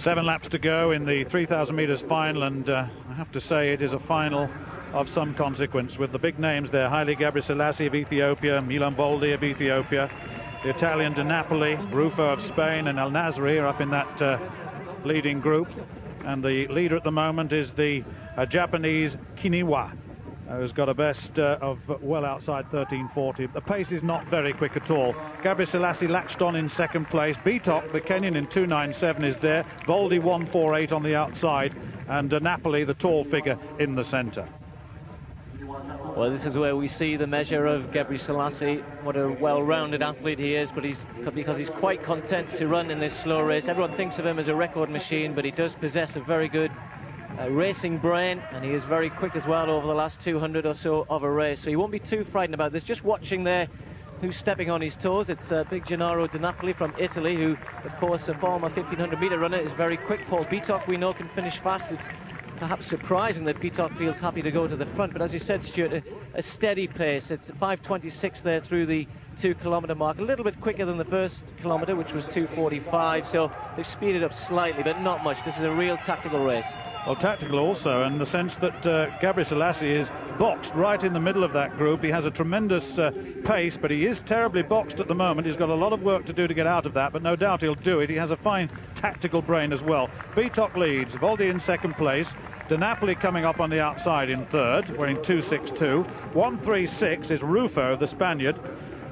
7 laps to go in the 3,000 meters final, and I have to say it is a final of some consequence, with the big names there: Haile Gebrselassie of Ethiopia, Milan Boldi of Ethiopia, the Italian De Napoli, Rufo of Spain, and El Nasri are up in that leading group. And the leader at the moment is the Japanese Kiniwa, who's got a best of well outside 13:40. The pace is not very quick at all. Gebrselassie latched on in second place. Bitok, the Kenyan, in 2:97 is there. Boldi 1:48 on the outside, and Napoli, the tall figure, in the centre. Well, this is where we see the measure of Gebrselassie, what a well-rounded athlete he is, but because he's quite content to run in this slow race. Everyone thinks of him as a record machine, but he does possess a very good racing brain, and he is very quick as well over the last 200 or so of a race, so he won't be too frightened about this. Just watching there who's stepping on his toes. It's big Gennaro De Napoli from Italy, who, of course, a former 1500 meter runner, is very quick. Paul Bitok, we know, can finish fast. It's perhaps surprising that Bitok feels happy to go to the front, but as you said, Stuart, a steady pace. It's 5:26 there through the 2 kilometre mark, a little bit quicker than the first kilometre, which was 2:45, so they've speeded up slightly, but not much. This is a real tactical race. Well, tactical also in the sense that Gebrselassie is boxed right in the middle of that group. He has a tremendous pace, but he is terribly boxed at the moment. He's got a lot of work to do to get out of that, but no doubt he'll do it. He has a fine tactical brain as well. Bitok leads, Boldi in second place, De Napoli coming up on the outside in third, wearing 2:62. 1:36 is Rufo, the Spaniard.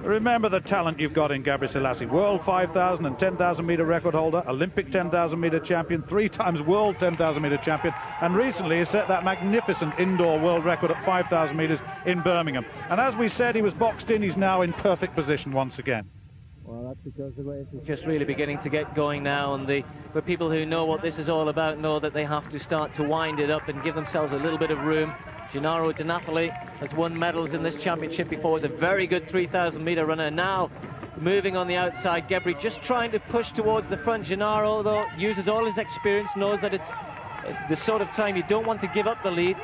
Remember the talent you've got in Gebrselassie. World 5,000 and 10,000 meter record holder, Olympic 10,000 meter champion, 3 times world 10,000 meter champion, and recently he set that magnificent indoor world record at 5,000 meters in Birmingham. And as we said, he was boxed in. He's now in perfect position once again. Well, that's because the race is just really beginning to get going now, and for people who know what this is all about know that they have to start to wind it up and give themselves a little bit of room. Gennaro De Napoli has won medals in this championship before, is a very good 3,000 meter runner. Now moving on the outside, Gebri just trying to push towards the front. Gennaro, though, uses all his experience, knows that it's the sort of time you don't want to give up the lead.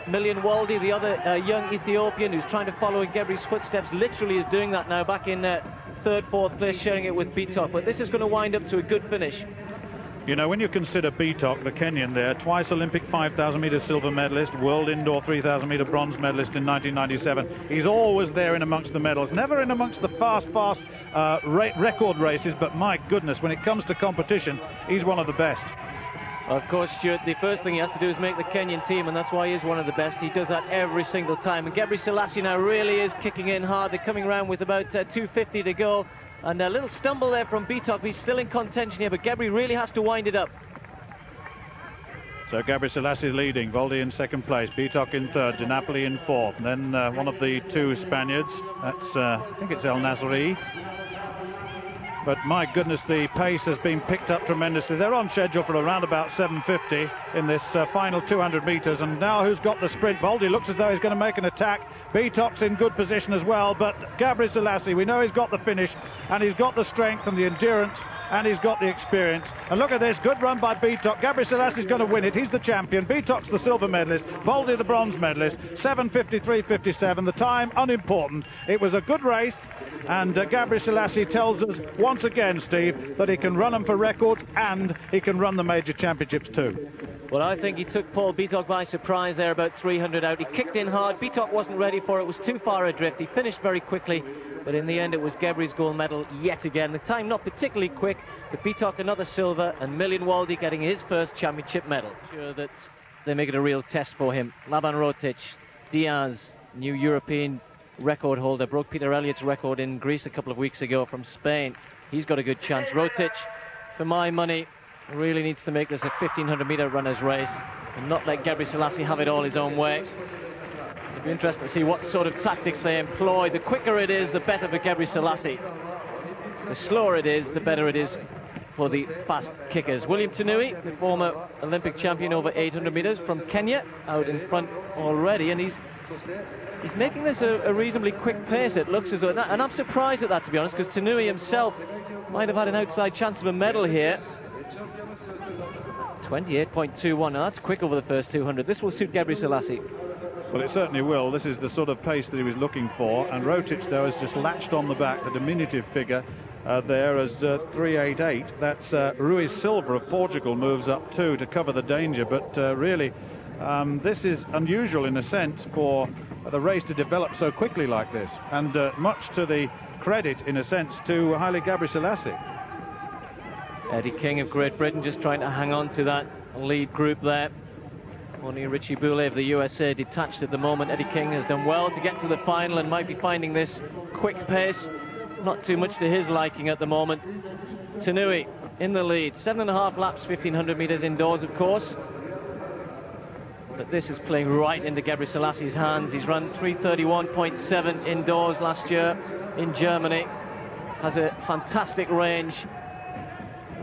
Milan Boldi, the other young Ethiopian who's trying to follow in Gebri's footsteps, literally is doing that now, back in third, fourth place, sharing it with Bitok. But this is going to wind up to a good finish. You know, when you consider Bitok, the Kenyan there, twice Olympic 5,000 meter silver medalist, world indoor 3,000 meter bronze medalist in 1997, he's always there in amongst the medals, never in amongst the fast record races, but my goodness, when it comes to competition, he's one of the best. Well, of course, Stuart, the first thing he has to do is make the Kenyan team, and that's why he is one of the best. He does that every single time, and Gebrselassie now really is kicking in hard. They're coming around with about 2:50 to go. And a little stumble there from Bitok. He's still in contention here, but Gebri really has to wind it up. So Gebrselassie leading, Boldi in second place, Bitok in third, De Napoli in fourth, and then one of the 2 Spaniards, that's I think it's El Nasri. But my goodness, the pace has been picked up tremendously. They're on schedule for around about 7:50 in this final 200 meters, and now who's got the sprint? Boldi looks as though he's going to make an attack. Bitok's in good position as well, but Gebrselassie, we know he's got the finish, and he's got the strength and the endurance, and he's got the experience. And look at this, good run by Bitok. Gebrselassie is going to win it. He's the champion. Bitok's the silver medalist. Boldi the bronze medalist. 7:53.57. The time unimportant. It was a good race, and Gebrselassie tells us once again, Steve, that he can run them for records and he can run the major championships too. Well, I think he took Paul Bitok by surprise there, about 300 out. He kicked in hard. Bitok wasn't ready for it. It was too far adrift. He finished very quickly, but in the end it was Gebri's gold medal yet again. The time not particularly quick, but Bitok another silver, and Milan Boldi getting his first championship medal. Sure that they make it a real test for him. Laban Rotic, Diaz, new European record holder, broke Peter Elliott's record in Greece a couple of weeks ago from Spain. He's got a good chance. Rotic, for my money, really needs to make this a 1,500 meter runner's race and not let Gebrselassie have it all his own way. It'd be interesting to see what sort of tactics they employ. The quicker it is, the better for Gebrselassie. The slower it is, the better it is for the fast kickers. William Tanui, the former Olympic champion over 800 meters from Kenya, out in front already, and he's making this a reasonably quick pace, it looks as though, and I'm surprised at that, to be honest, because Tanui himself might have had an outside chance of a medal here. 28.21, now that's quick over the first 200. This will suit Gebrselassie. Well, it certainly will. This is the sort of pace that he was looking for, and Rotic, though, has just latched on the back, the diminutive figure, there as 388. That's Rui Silva of Portugal moves up too to cover the danger, but really this is unusual in a sense for the race to develop so quickly like this, and much to the credit in a sense to Haile Gebrselassie. Eddie King of Great Britain just trying to hang on to that lead group there. Only Richie Boulet of the USA detached at the moment. Eddie King has done well to get to the final and might be finding this quick pace not too much to his liking at the moment. Tanui in the lead, 7.5 laps, 1500 meters indoors, of course. But this is playing right into Gebrselassie hands. He's run 3:31.7 indoors last year in Germany. Has a fantastic range.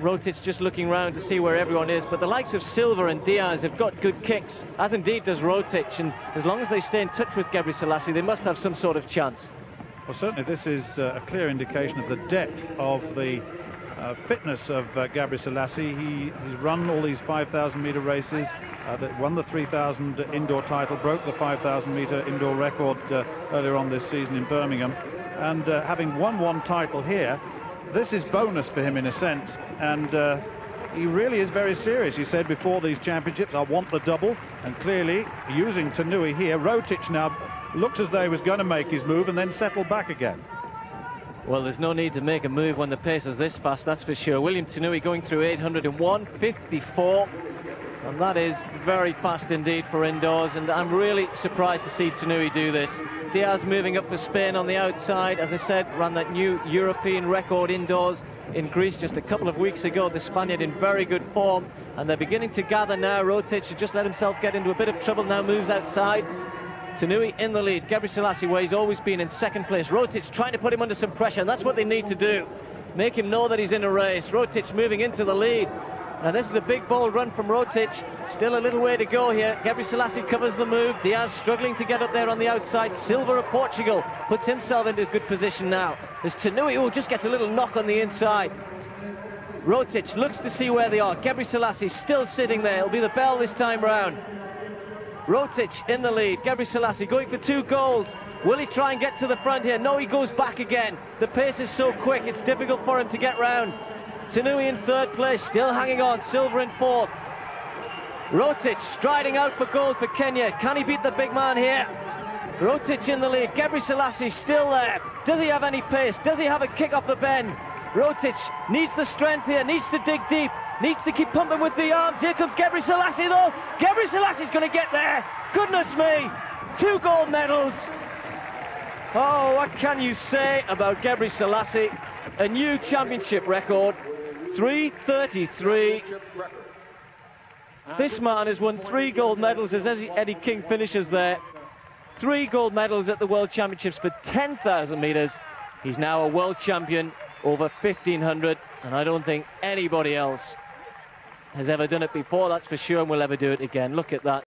Rotic just looking round to see where everyone is, but the likes of Silva and Diaz have got good kicks, as indeed does Rotic, and as long as they stay in touch with Gebrselassie, they must have some sort of chance. Well, certainly this is a clear indication of the depth of the fitness of Gebrselassie. He's run all these 5,000 meter races, that won the 3,000 indoor title, broke the 5,000 meter indoor record earlier on this season in Birmingham, and having won one title here, this is bonus for him in a sense, and he really is very serious. He said before these championships, I want the double, and clearly using Tanui here. Rotic now looks as though he was going to make his move and then settle back again. Well, there's no need to make a move when the pace is this fast, that's for sure. William Tanui going through 801.54, and that is very fast indeed for indoors, and I'm really surprised to see Tanui do this. Diaz moving up for Spain on the outside, as I said, ran that new European record indoors in Greece just a couple of weeks ago. The Spaniard in very good form, and they're beginning to gather now. Rotic should just let himself get into a bit of trouble now, moves outside. Tanui in the lead. Gebrselassie, where he's always been, in second place. Rotic trying to put him under some pressure, and that's what they need to do. Make him know that he's in a race. Rotic moving into the lead. Now this is a big bold run from Rotic. Still a little way to go here. Gebrselassie covers the move. Diaz struggling to get up there on the outside. Silva of Portugal puts himself into a good position now. There's Tanui, who just gets a little knock on the inside. Rotic looks to see where they are. Gebrselassie still sitting there. It'll be the bell this time round. Rotic in the lead. Gebrselassie going for 2 goals. Will he try and get to the front here? No, he goes back again. The pace is so quick, it's difficult for him to get round. Tanui in third place, still hanging on. Silva in fourth. Rotic striding out for gold for Kenya. Can he beat the big man here? Rotic in the lead. Gebrselassie still there. Does he have any pace? Does he have a kick off the bend? Rotic needs the strength here, needs to dig deep, needs to keep pumping with the arms. Here comes Gebrselassie though. Gebrselassie going to get there. Goodness me, 2 gold medals. Oh, what can you say about Gebrselassie? A new championship record, 3:33. This man has won 3 gold medals as Eddie King finishes there. 3 gold medals at the World Championships for 10,000 meters. He's now a world champion over 1,500, and I don't think anybody else has ever done it before, that's for sure, and will ever do it again. Look at that.